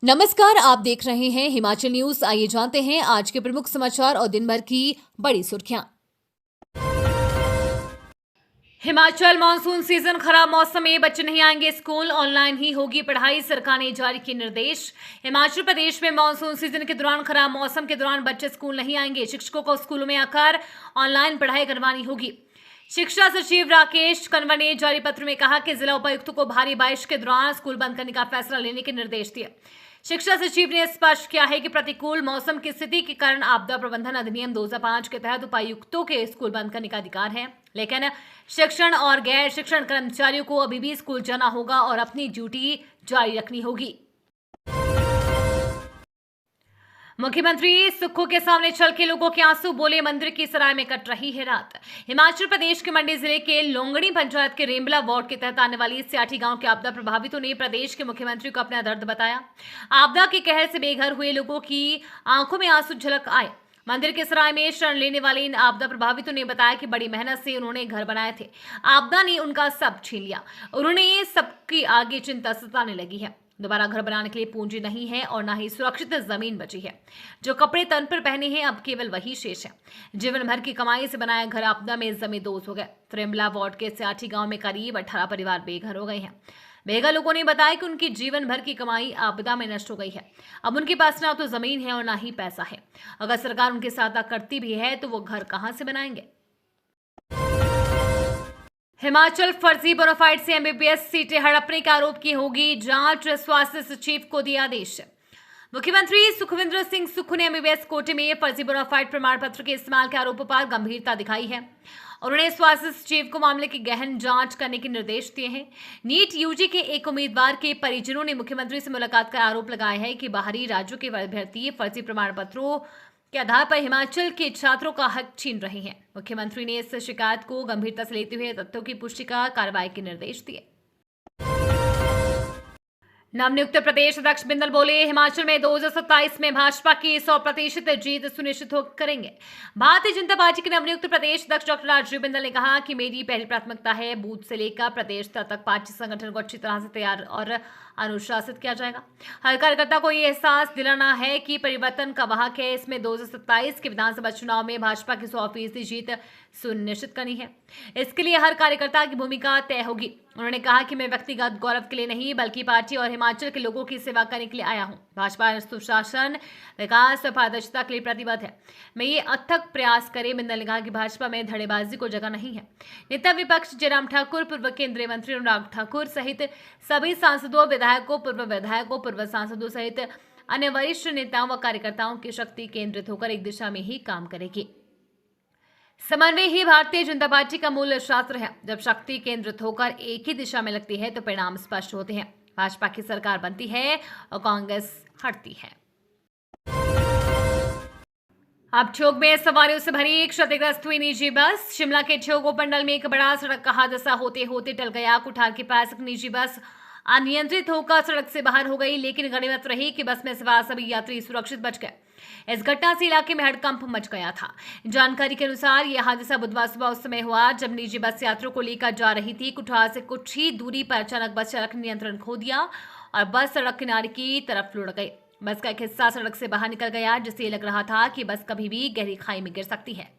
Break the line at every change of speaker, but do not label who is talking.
नमस्कार, आप देख रहे हैं हिमाचल न्यूज। आइए जानते हैं आज के प्रमुख समाचार और दिन भर की बड़ी सुर्खियां। हिमाचल मानसून सीजन, खराब मौसम में बच्चे नहीं आएंगे स्कूल, ऑनलाइन ही होगी पढ़ाई, सरकार ने जारी किए निर्देश। हिमाचल प्रदेश में मानसून सीजन के दौरान खराब मौसम के दौरान बच्चे स्कूल नहीं आएंगे। शिक्षकों को स्कूलों में आकर ऑनलाइन पढ़ाई करवानी होगी। शिक्षा सचिव राकेश कंवर ने जारी पत्र में कहा कि जिला उपायुक्तों को भारी बारिश के दौरान स्कूल बंद करने का फैसला लेने के निर्देश दिए। शिक्षा सचिव ने स्पष्ट किया है कि प्रतिकूल मौसम की स्थिति के कारण आपदा प्रबंधन अधिनियम 2005 के तहत उपायुक्तों के स्कूल बंद करने का अधिकार है, लेकिन शिक्षण और गैर शिक्षण कर्मचारियों को अभी भी स्कूल जाना होगा और अपनी ड्यूटी जारी रखनी होगी। मुख्यमंत्री सुक्खू के सामने छल के लोगों के आंसू, बोले मंदिर की सराय में कट रही है रात। हिमाचल प्रदेश के मंडी जिले के लोंगड़ी पंचायत के रेम्बला वार्ड के तहत आने वाली सियाठी गांव के आपदा प्रभावितों ने प्रदेश के मुख्यमंत्री को अपना दर्द बताया। आपदा के कहर से बेघर हुए लोगों की आंखों में आंसू झलक आए। मंदिर के सराय में शरण लेने वाले इन आपदा प्रभावितों ने बताया कि बड़ी मेहनत से उन्होंने घर बनाए थे, आपदा ने उनका सब छीन लिया। उन्होंने सबकी आगे चिंता सताने लगी है। दोबारा घर बनाने के लिए पूंजी नहीं है और न ही सुरक्षित जमीन बची है। जो कपड़े तन पर पहने हैं अब केवल वही शेष है। जीवन भर की कमाई से बनाया घर आपदा में जमींदोज हो गए। त्रिम्बला वार्ड के सियाठी गांव में करीब 18 परिवार बेघर हो गए हैं। बेघर लोगों ने बताया कि उनकी जीवन भर की कमाई आपदा में नष्ट हो गई है। अब उनके पास ना तो जमीन है और ना ही पैसा है। अगर सरकार उनकी सहायता करती भी है तो वो घर कहां से बनाएंगे। हिमाचल फर्जी बोनाफाइड से एमबीबीएस सीटें हड़पने के आरोप की होगी जांच, स्वास्थ्य सचिव को दिया आदेश। मुख्यमंत्री सुखविंदर सिंह सुक्खू ने एमबीबीएस कोटे में फर्जी बोनाफाइड प्रमाण पत्र के इस्तेमाल के आरोपों पर गंभीरता दिखाई है। उन्होंने स्वास्थ्य सचिव को मामले की गहन जांच करने के निर्देश दिए हैं। नीट यूजी के एक उम्मीदवार के परिजनों ने मुख्यमंत्री से मुलाकात कर आरोप लगाया है कि बाहरी राज्यों के अभ्यर्थी फर्जी प्रमाण पत्रों के आधार पर हिमाचल के छात्रों का हक छीन रहे हैं। मुख्यमंत्री ने इस शिकायत को गंभीरता से लेते हुए तथ्यों की पुष्टि कर कार्रवाई के निर्देश दिए। नवनियुक्त प्रदेश अध्यक्ष बिंदल बोले, हिमाचल में 2027 में भाजपा की 100% जीत सुनिश्चित करेंगे। भारतीय जनता पार्टी के नवनियुक्त प्रदेश अध्यक्ष डॉक्टर राजीव बिंदल ने कहा कि मेरी पहली प्राथमिकता है बूथ से लेकर प्रदेश स्तर तक पार्टी संगठन को अच्छी तरह से तैयार और अनुशासित किया जाएगा। हर कार्यकर्ता को ये एहसास दिलाना है कि परिवर्तन का वाहक है। इसमें 2027 के विधानसभा चुनाव में भाजपा की 100% जीत सुनिश्चित करनी है। इसके लिए हर कार्यकर्ता की भूमिका तय होगी। उन्होंने कहा कि मैं व्यक्तिगत गौरव के लिए नहीं बल्कि पार्टी और हिमाचल के लोगों की सेवा करने के लिए आया हूं। भाजपा सुशासन, विकास और पारदर्शिता के लिए प्रतिबद्ध है। मैं ये अथक प्रयास करे। बिंदल ने कहा कि भाजपा में धड़ेबाजी को जगह नहीं है। नेता विपक्ष जयराम ठाकुर, पूर्व केंद्रीय मंत्री अनुराग ठाकुर सहित सभी सांसदों, विधायकों, पूर्व सांसदों सहित अन्य वरिष्ठ नेताओं व कार्यकर्ताओं की शक्ति केंद्रित होकर एक दिशा में ही काम करेगी। समन्वय ही भारतीय जनता पार्टी का मूल शास्त्र है। जब शक्ति केंद्रित होकर एक ही दिशा में लगती है तो परिणाम स्पष्ट होते हैं। भाजपा की सरकार बनती है और कांग्रेस हटती है। अब ठियोग में सवारियों से भरी क्षतिग्रस्त हुई निजी बस। शिमला के ठियोग उपमंडल में एक बड़ा सड़क का हादसा होते होते टल गया। कुठार के पास एक निजी बस अनियंत्रित होकर सड़क से बाहर हो गई, लेकिन गनीमत रही कि बस में सवार सभी यात्री सुरक्षित बच गए। इस घटना से इलाके में हड़कंप मच गया था। जानकारी के अनुसार यह हादसा बुधवार सुबह उस समय हुआ जब निजी बस यात्रियों को लेकर जा रही थी। कुठार से कुछ ही दूरी पर अचानक बस चालक ने नियंत्रण खो दिया और बस सड़क किनारे की तरफ लुढ़क गई। बस का एक हिस्सा सड़क से बाहर निकल गया, जिससे लग रहा था कि बस कभी भी गहरी खाई में गिर सकती है।